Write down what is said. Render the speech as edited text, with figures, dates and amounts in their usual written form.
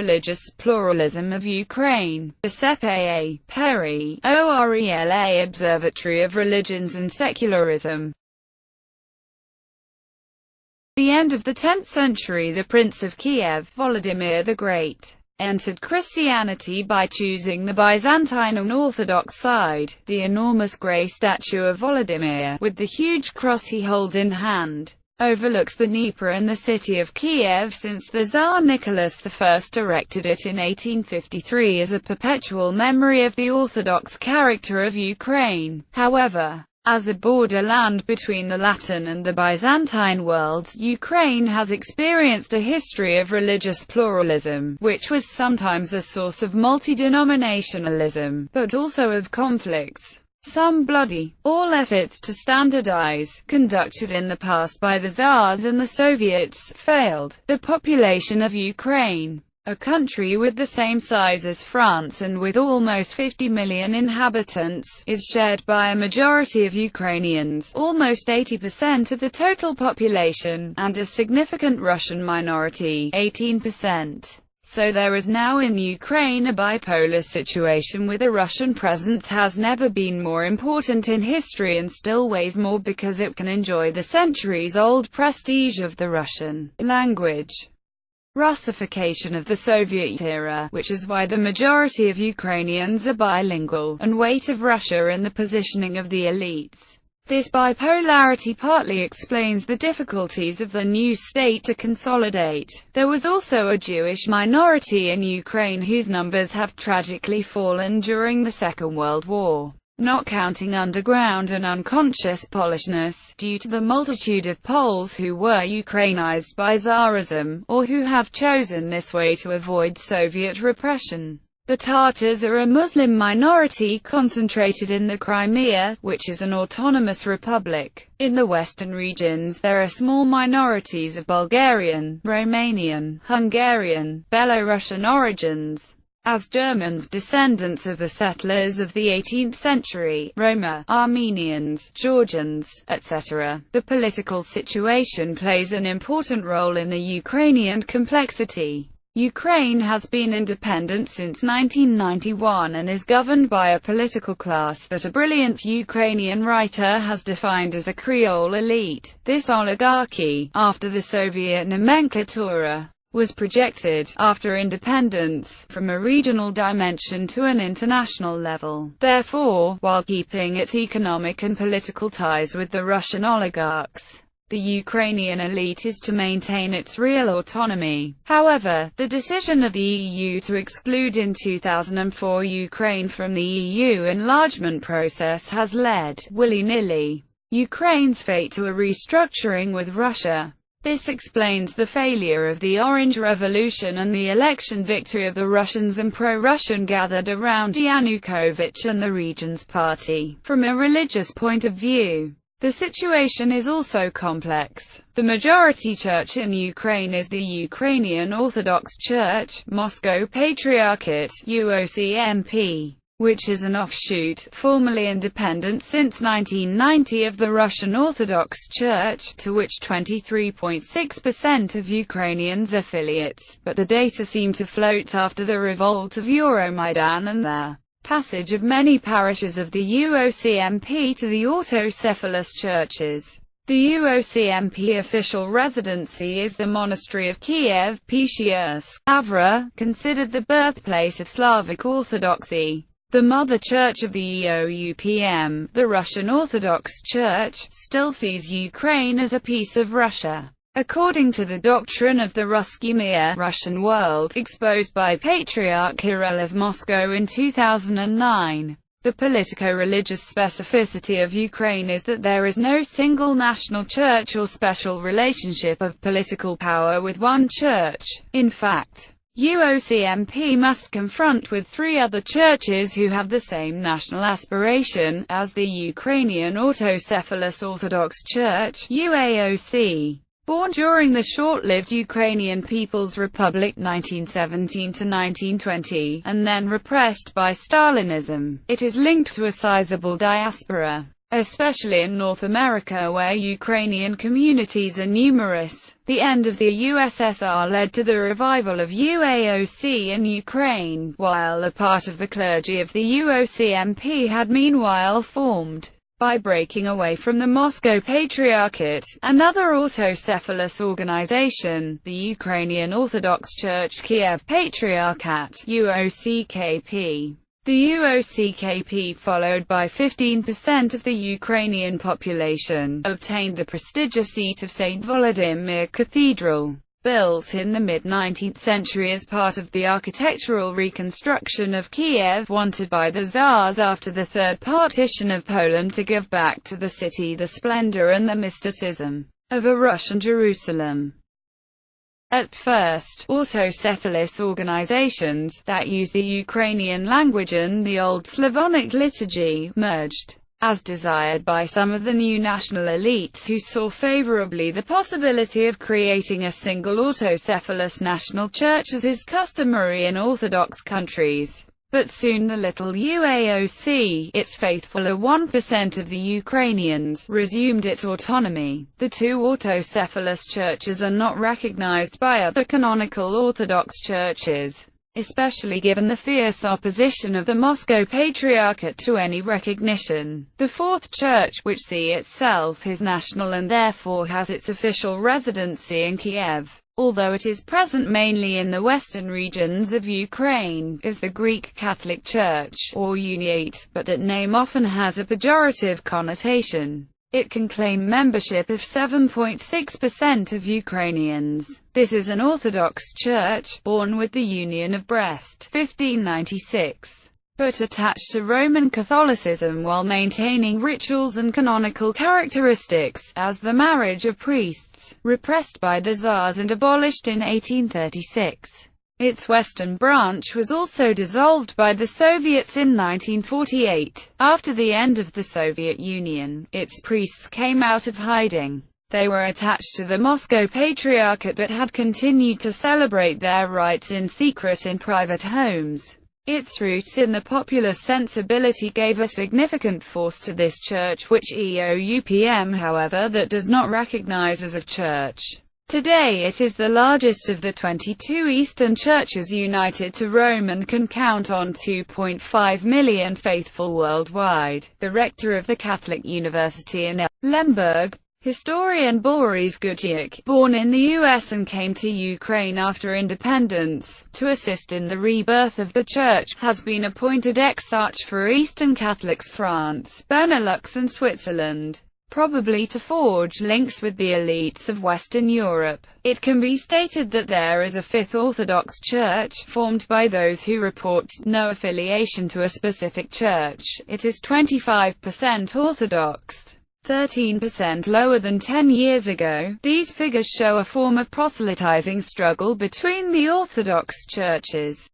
Religious Pluralism of Ukraine. Giuseppe A. Perri, ORELA Observatory of Religions and Secularism. The end of the 10th century, the Prince of Kiev, Volodymyr the Great, entered Christianity by choosing the Byzantine and Orthodox side. The enormous grey statue of Volodymyr, with the huge cross he holds in hand, overlooks the Dnieper and the city of Kiev since the Tsar Nicholas I erected it in 1853 as a perpetual memory of the Orthodox character of Ukraine. However, as a borderland between the Latin and the Byzantine worlds, Ukraine has experienced a history of religious pluralism, which was sometimes a source of multi-denominationalism, but also of conflicts. Some bloody, all efforts to standardize, conducted in the past by the Tsars and the Soviets, failed. The population of Ukraine, a country with the same size as France and with almost 50 million inhabitants, is shared by a majority of Ukrainians, almost 80% of the total population, and a significant Russian minority, 18%. So there is now in Ukraine a bipolar situation with a Russian presence has never been more important in history and still weighs more because it can enjoy the centuries-old prestige of the Russian language. Russification of the Soviet era, which is why the majority of Ukrainians are bilingual, and weight of Russia in the positioning of the elites. This bipolarity partly explains the difficulties of the new state to consolidate. There was also a Jewish minority in Ukraine whose numbers have tragically fallen during the Second World War, not counting underground and unconscious Polishness, due to the multitude of Poles who were Ukrainized by Tsarism, or who have chosen this way to avoid Soviet repression. The Tatars are a Muslim minority concentrated in the Crimea, which is an autonomous republic. In the western regions there are small minorities of Bulgarian, Romanian, Hungarian, Belarusian origins. As Germans, descendants of the settlers of the 18th century, Roma, Armenians, Georgians, etc. The political situation plays an important role in the Ukrainian complexity. Ukraine has been independent since 1991 and is governed by a political class that a brilliant Ukrainian writer has defined as a Creole elite. This oligarchy, after the Soviet nomenclatura, was projected, after independence, from a regional dimension to an international level. Therefore, while keeping its economic and political ties with the Russian oligarchs, the Ukrainian elite is to maintain its real autonomy. However, the decision of the EU to exclude in 2004 Ukraine from the EU enlargement process has led, willy-nilly, Ukraine's fate to a restructuring with Russia. This explains the failure of the Orange Revolution and the election victory of the Russians and pro-Russian gathered around Yanukovych and the Regions Party. From a religious point of view, the situation is also complex. The majority church in Ukraine is the Ukrainian Orthodox Church, Moscow Patriarchate, UOCMP, which is an offshoot, formally independent since 1990 of the Russian Orthodox Church, to which 23.6% of Ukrainians affiliates, but the data seem to float after the revolt of Euromaidan and the passage of many parishes of the UOCMP to the autocephalous churches. The UOCMP official residency is the monastery of Kiev, Peshchersk, considered the birthplace of Slavic Orthodoxy. The mother church of the EOUPM, the Russian Orthodox Church, still sees Ukraine as a piece of Russia. According to the doctrine of the Ruski Mir, Russian world, exposed by Patriarch Kirill of Moscow in 2009, the politico-religious specificity of Ukraine is that there is no single national church or special relationship of political power with one church. In fact, UOCMP must confront with three other churches who have the same national aspiration as the Ukrainian Autocephalous Orthodox Church, UAOC. Born during the short-lived Ukrainian People's Republic 1917–1920, and then repressed by Stalinism, it is linked to a sizable diaspora. especially in North America where Ukrainian communities are numerous. The end of the USSR led to the revival of UAOC in Ukraine, while a part of the clergy of the UOCMP had meanwhile formed. By breaking away from the Moscow Patriarchate, another autocephalous organization, the Ukrainian Orthodox Church Kiev Patriarchate (UOCKP). The UOCKP, followed by 15% of the Ukrainian population, obtained the prestigious seat of St. Volodymyr Cathedral. Built in the mid-19th century as part of the architectural reconstruction of Kiev wanted by the Tsars after the Third Partition of Poland to give back to the city the splendor and the mysticism of a Russian Jerusalem. At first, autocephalous organizations that use the Ukrainian language and the Old Slavonic liturgy merged, as desired by some of the new national elites who saw favorably the possibility of creating a single autocephalous national church as is customary in Orthodox countries. But soon the little UAOC, its faithfuler 1% of the Ukrainians, resumed its autonomy. The two autocephalous churches are not recognized by other canonical Orthodox churches, especially given the fierce opposition of the Moscow Patriarchate to any recognition. The Fourth Church, which sees itself as national and therefore has its official residency in Kiev, although it is present mainly in the western regions of Ukraine, is the Greek Catholic Church, or Uniate, but that name often has a pejorative connotation. It can claim membership of 7.6% of Ukrainians. This is an Orthodox Church, born with the Union of Brest, 1596, but attached to Roman Catholicism while maintaining rituals and canonical characteristics, as the marriage of priests, repressed by the Tsars and abolished in 1836. Its western branch was also dissolved by the Soviets in 1948. After the end of the Soviet Union, its priests came out of hiding. They were attached to the Moscow Patriarchate but had continued to celebrate their rites in secret in private homes. Its roots in the popular sensibility gave a significant force to this church, which EOUPM, however, that does not recognize as a church. Today it is the largest of the 22 Eastern churches united to Rome and can count on 2.5 million faithful worldwide. The rector of the Catholic University in Lemberg, historian Boris Gujic, born in the US and came to Ukraine after independence, to assist in the rebirth of the church, has been appointed exarch for Eastern Catholics France, Benelux and Switzerland, probably to forge links with the elites of Western Europe. It can be stated that there is a Fifth Orthodox Church, formed by those who report no affiliation to a specific church. It is 25% Orthodox, 13% lower than 10 years ago. These figures show a form of proselytizing struggle between the Orthodox churches.